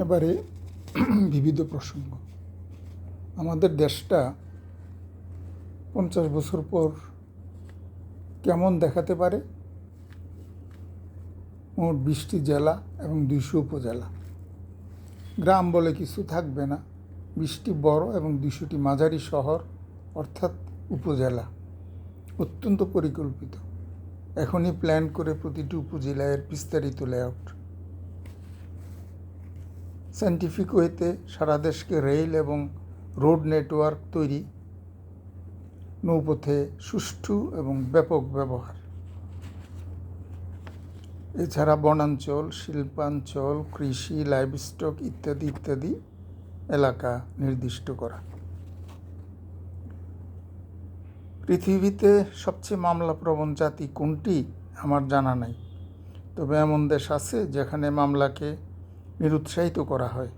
এবারে বিবিধ প্রসঙ্গ। আমাদের দেশটা 50 বছর পর কেমন দেখাতে পারে? মোট 20টি জেলা এবং 200 উপজেলা। গ্রাম বলে কিছু থাকবে না। 20টি বড় এবং 200টি মাঝারি শহর অর্থাৎ উপজেলা। অত্যন্ত পরিকল্পিত। এখনই প্ল্যান করে প্রতিটি উপজেলায় এর বিস্তারিত লেআউট। সায়েন্টিফিক ওয়েতে সারা দেশকে রেল এবং রোড নেটওয়ার্ক তৈরি, নৌপথে সুষ্ঠু এবং ব্যাপক ব্যবহার। এছাড়া বনাঞ্চল, শিল্পাঞ্চল, কৃষি, লাইভস্টক ইত্যাদি ইত্যাদি এলাকা নির্দিষ্ট করা। পৃথিবীতে সবচেয়ে মামলাপ্রবণ জাতি কোনটি আমার জানা নাই, তবে এমন দেশ আছে যেখানে মামলাকে নিরুৎসাহিত করা হয়।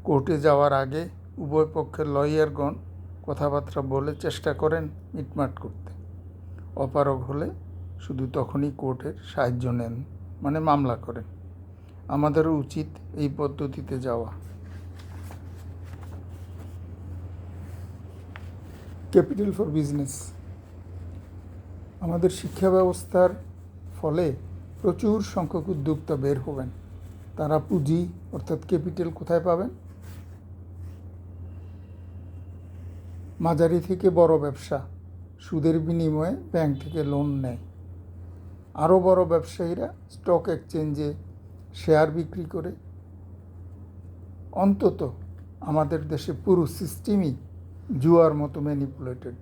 কোর্টে যাওয়ার আগে উভয় পক্ষের লয়ারগণ কথাবার্তা বলে চেষ্টা করেন মিটমাট করতে। অপারগ হলে শুধু তখনই কোর্টের সাহায্য নেন, মানে মামলা করেন। আমাদেরও উচিত এই পদ্ধতিতে যাওয়া। Capital for business. আমাদের শিক্ষা ব্যবস্থার ফলে প্রচুর সংখ্যক উদ্যোক্তা বের হবেন। তারা পুঁজি অর্থাৎ ক্যাপিটাল কোথায় পাবেন? মাঝারি থেকে বড় ব্যবসা সুদের বিনিময়ে ব্যাংক থেকে লোন নেয়। আরও বড় ব্যবসায়ীরা স্টক এক্সচেঞ্জে শেয়ার বিক্রি করে। অন্তত আমাদের দেশে পুরো সিস্টেমই জুয়ার মতো ম্যানিপুলেটেড।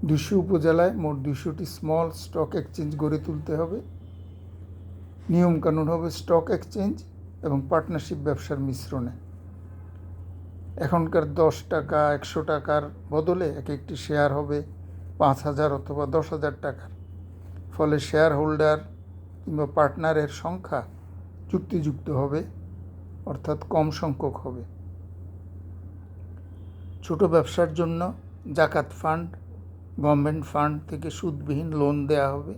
200 উপজেলায় মোট 200টি স্মল স্টক এক্সচেঞ্জ গড়ে তুলতে হবে। নিয়মকানুন হবে স্টক এক্সচেঞ্জ এবং পার্টনারশিপ ব্যবসার মিশ্রণে। এখনকার 10 টাকা 100 টাকার বদলে এক একটি শেয়ার হবে 5,000 অথবা 10,000 টাকার। ফলে শেয়ার হোল্ডার কিংবা পার্টনারের সংখ্যা যুক্তিযুক্ত হবে, অর্থাৎ কম সংখ্যক হবে। ছোট ব্যবসার জন্য জাকাত ফান্ড, গভর্নমেন্ট ফান্ড থেকে সুদবিহীন লোন দেওয়া হবে।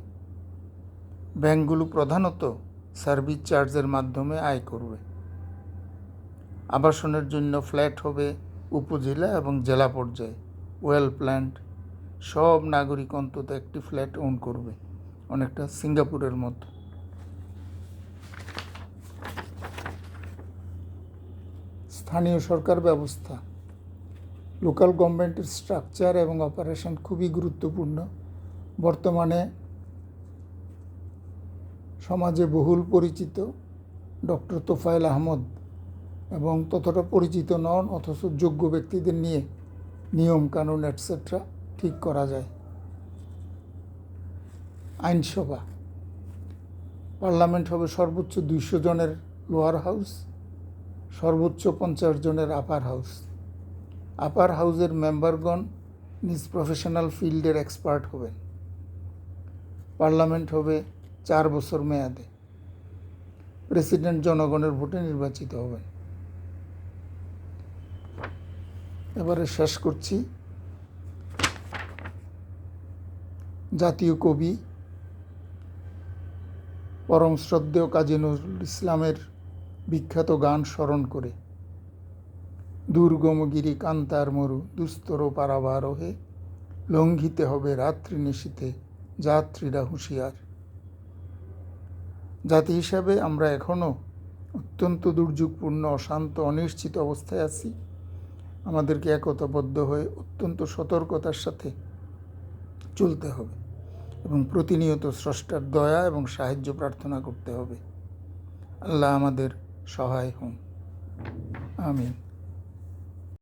ব্যাংকগুলো প্রধানত সার্ভিস চার্জের মাধ্যমে আয় করবে। আবাসনের জন্য ফ্ল্যাট হবে উপজেলা এবং জেলা পর্যায়ে, ওয়েল প্ল্যান্ড। সব নাগরিক অন্তত একটি ফ্ল্যাট ওন করবে, অনেকটা সিঙ্গাপুরের মতো। স্থানীয় সরকার ব্যবস্থা। লোকাল গভর্নমেন্টের স্ট্রাকচার এবং অপারেশন খুবই গুরুত্বপূর্ণ। বর্তমানে সমাজে বহুল পরিচিত ডক্টর তোফায়েল আহমদ এবং ততটা পরিচিত নন অথচ যোগ্য ব্যক্তিদের নিয়ে নিয়ম কানুন এটসেট্রা ঠিক করা যায়। আইনসভা। পার্লামেন্ট হবে সর্বোচ্চ 200 জনের লোয়ার হাউস, সর্বোচ্চ 50 জনের আপার হাউস। আপার হাউসের মেম্বারগণ নিজ প্রফেশনাল ফিল্ডের এক্সপার্ট হবেন। পার্লামেন্ট হবে 4 বছর মেয়াদে। প্রেসিডেন্ট জনগণের ভোটে নির্বাচিত হবেন। এবারে শেষ করছি। জাতীয় কবি পরম শ্রদ্ধেয় কাজী নজরুল ইসলামের বিখ্যাত গান স্মরণ করে। দুর্গমগিরি কান্তার মরু দুস্তর পারাবারোহে, লঙ্ঘিতে হবে রাত্রি নিশীথে যাত্রীরা হুঁশিয়ার। জাতি হিসাবে আমরা এখনও অত্যন্ত দুর্যোগপূর্ণ, অশান্ত, অনিশ্চিত অবস্থায় আছি। আমাদেরকে একতাবদ্ধ হয়ে অত্যন্ত সতর্কতার সাথে চলতে হবে এবং প্রতিনিয়ত স্রষ্টার দয়া এবং সাহায্য প্রার্থনা করতে হবে। আল্লাহ আমাদের সহায় হন। আমিন।